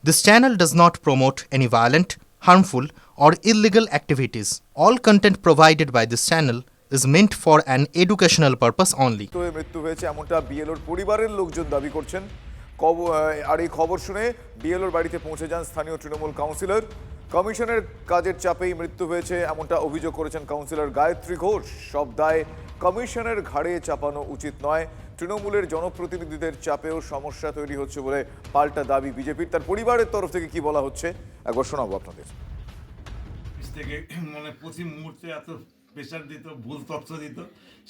This channel does not promote any violent, harmful, or illegal activities. All content provided by this channel is meant for an educational purpose only. মৃত্যু হয়েছে এমনটা বিএলওর পরিবারের লোকজন দাবি করছেন। আর এই খবর শুনে বিএলওর বাড়িতে পৌঁছে যান স্থানীয় তৃণমূল কাউন্সিলর। কমিশনের কাজের চাপেই মৃত্যু হয়েছে এমনটা অভিযোগ করেছেন কাউন্সিলর গায়ত্রী ঘোষ। সব দায় কমিশনের ঘাড়ে চাপানো উচিত নয়। তৃণমূলের জনপ্রতিনিধিদের চাপেও সমস্যা তৈরি হচ্ছে বলে পাল্টা দাবি বিজেপির। তার পরিবারের তরফ থেকে কি বলা হচ্ছে একবার শোনাবো আপনাদের। থেকে মানে প্রতি মুহূর্তে এত প্রেশার দিত, ভুল তথ্য দিত,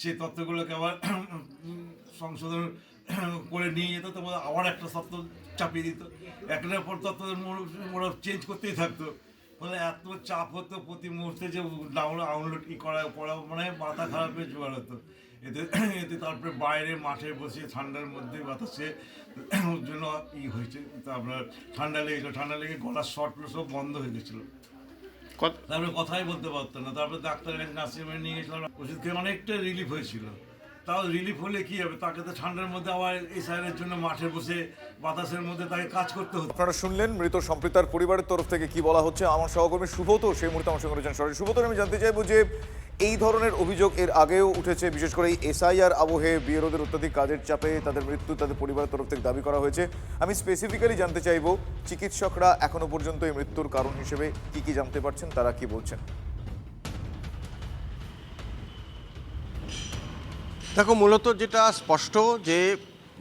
সেই তথ্যগুলোকে আবার সংশোধন করে নিয়ে যেত, তো আবার একটা তথ্য চাপিয়ে দিত, একটার পর তথ্য ওরা চেঞ্জ করতেই থাকতো। ফলে এত চাপ হতো প্রতি মুহূর্তে যে ডাউনলোড করা মানে মাথা খারাপের জোগাড় হতো। এতে তারপরে বাইরে মাঠে বসে ঠান্ডার মধ্যে বাতাসে ওর জন্য হয়েছে, তো আপনার ঠান্ডা লেগে গলার শর্টগুলো সব বন্ধ হয়ে গেছিলো। তারপরে কথাই বলতে পারতো না। তারপরে ডাক্তারের কাছে নার্সিংহোমে নিয়ে গেছিলাম, ওষুধ খেয়ে অনেকটা রিলিফ হয়েছিল। তাও রিলিফ হলে কি হবে, তাকে তো ঠান্ডার মধ্যে আবার এসআইয়ের জন্য মাঠে বসে বাতাসের মধ্যে তাকে কাজ করতে হতো। আপনারা শুনলেন মৃত সম্প্রীতার পরিবারের তরফ থেকে কি বলা হচ্ছে। আমার সহকর্মী সুব্রত সেই মুহূর্তে আমার সঙ্গে রয়েছেন সরাসরি। সুব্রত, আমি জানতে চাইবো যে এই ধরনের অভিযোগ এর আগেও উঠেছে, বিশেষ করে এই এসআইআর আবহে বিএলওদের অত্যাধিক কাজের চাপে তাদের মৃত্যু তাদের পরিবারের তরফ থেকে দাবি করা হয়েছে। আমি স্পেসিফিক্যালি জানতে চাইবো চিকিৎসকরা এখনো পর্যন্ত এই মৃত্যুর কারণ হিসেবে কি জানতে পারছেন, তারা কি বলছেন। দেখো, মূলত যেটা স্পষ্ট যে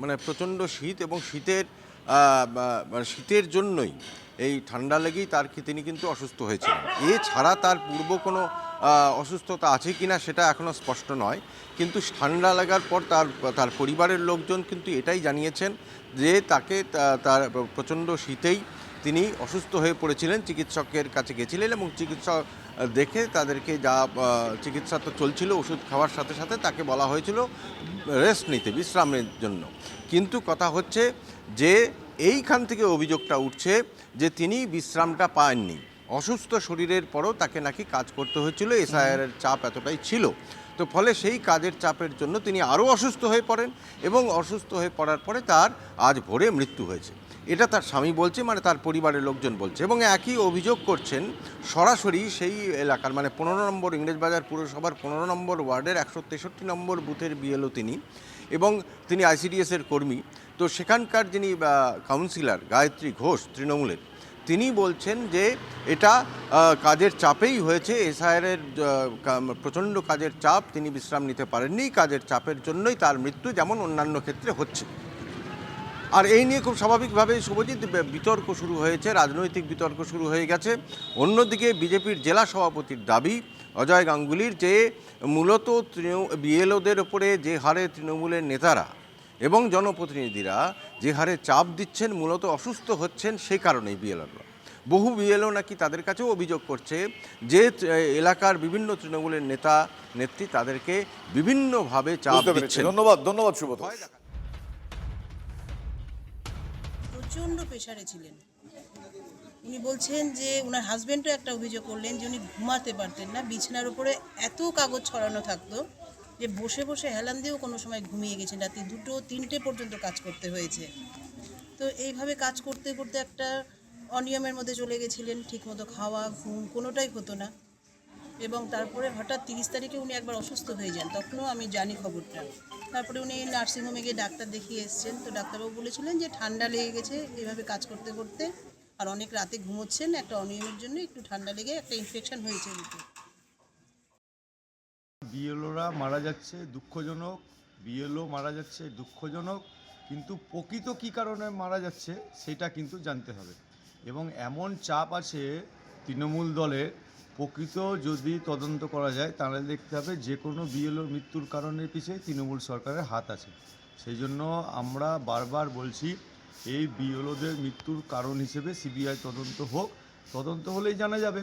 মানে প্রচণ্ড শীত এবং শীতের জন্যই এই ঠান্ডা লেগেই তিনি কিন্তু অসুস্থ হয়েছিলেন। এছাড়া তার পূর্ব কোনো অসুস্থতা আছে কি না সেটা এখনও স্পষ্ট নয়, কিন্তু ঠান্ডা লাগার পর তার পরিবারের লোকজন কিন্তু এটাই জানিয়েছেন যে তার প্রচণ্ড শীতেই তিনি অসুস্থ হয়ে পড়েছিলেন, চিকিৎসকের কাছে গেছিলেন এবং চিকিৎসক দেখে তাদেরকে যা চিকিৎসা তো চলছিল, ওষুধ খাওয়ার সাথে সাথে তাকে বলা হয়েছিল রেস্ট নিতে, বিশ্রামের জন্য। কিন্তু কথা হচ্ছে যে এইখান থেকে অভিযোগটা উঠছে যে তিনি বিশ্রামটা পাননি। অসুস্থ শরীরের পরও তাকে নাকি কাজ করতে হয়েছিল, এসআইআরের চাপ এতটাই ছিল, তো ফলে সেই কাজের চাপের জন্য তিনি আরও অসুস্থ হয়ে পড়েন এবং অসুস্থ হয়ে পড়ার পরে তার আজ ভোরে মৃত্যু হয়েছে। এটা তার স্বামী বলছে, মানে তার পরিবারের লোকজন বলছে, এবং একই অভিযোগ করছেন সরাসরি সেই এলাকার, মানে 15 নম্বর ইংরেজবাজার পুরসভার 15 নম্বর ওয়ার্ডের 163 নম্বর বুথের বিএলও তিনি, এবং তিনি আইসিডিএসের কর্মী। তো সেখানকার যিনি কাউন্সিলর গায়ত্রী ঘোষ তৃণমূলের, তিনি বলছেন যে এটা কাজের চাপেই হয়েছে, এসআইআরের প্রচণ্ড কাজের চাপ, তিনি বিশ্রাম নিতে পারেননি, কাজের চাপের জন্যই তার মৃত্যু, যেমন অন্যান্য ক্ষেত্রে হচ্ছে। আর এই নিয়ে খুব স্বাভাবিকভাবেই শুভজিৎ বিতর্ক শুরু হয়েছে, রাজনৈতিক বিতর্ক শুরু হয়ে গেছে। অন্যদিকে বিজেপির জেলা সভাপতির দাবি অজয় গাঙ্গুলির যে মূলত বিএলওদের ওপরে যে হারে তৃণমূলের নেতারা এবং জনপ্রতিনিধিরা যে হারে চাপ দিচ্ছেন, মূলত অসুস্থ হচ্ছেন সেই কারণেই বিএলওরা। বহু বিএলও নাকি তাদের কাছেও অভিযোগ করছে যে এলাকার বিভিন্ন তৃণমূলের নেতা নেত্রী তাদেরকে বিভিন্নভাবে চাপ দিচ্ছেন। ধন্যবাদ সুব্রত। প্রচণ্ড প্রেশারে ছিলেন। উনি বলছেন যে ওনার হাজব্যান্ডও একটা অভিযোগ করলেন যে উনি ঘুমাতে পারতেন না, বিছানার উপরে এত কাগজ ছড়ানো থাকতো যে বসে বসে হেলান দিয়েও কোনো সময় ঘুমিয়ে গেছেন, রাতে 2-3টে পর্যন্ত কাজ করতে হয়েছে। তো এইভাবে কাজ করতে করতে একটা অনিয়মের মধ্যে চলে গেছিলেন, ঠিকমতো খাওয়া ঘুম কোনোটাই হতো না। এবং তারপরে হঠাৎ 30 তারিখে উনি একবার অসুস্থ হয়ে যান, তখনও আমি জানি খবরটা। তারপরে উনি নার্সিংহোমে গিয়ে ডাক্তার দেখিয়ে এসছেন, তো ডাক্তারবাবু বলেছিলেন যে ঠান্ডা লেগে গেছে এইভাবে কাজ করতে করতে, আর অনেক রাতে ঘুমোচ্ছেন, একটা অনিয়মের জন্য একটু ঠান্ডা লেগে একটা ইনফেকশন হয়েছে। বিএলওরা মারা যাচ্ছে দুঃখজনক, বিএলও মারা যাচ্ছে দুঃখজনক, কিন্তু প্রকৃত কী কারণে মারা যাচ্ছে সেটা কিন্তু জানতে হবে। এবং এমন চাপ আছে তৃণমূল দলের, প্রকৃত যদি তদন্ত করা যায় তাহলে দেখতে হবে যে কোনো বিএলওর মৃত্যুর কারণের পিছিয়ে তৃণমূল সরকারের হাত আছে। সেই জন্য আমরা বারবার বলছি এই বিএলওদের মৃত্যুর কারণ হিসেবে সিবিআই তদন্ত হোক, তদন্ত হলেই জানা যাবে।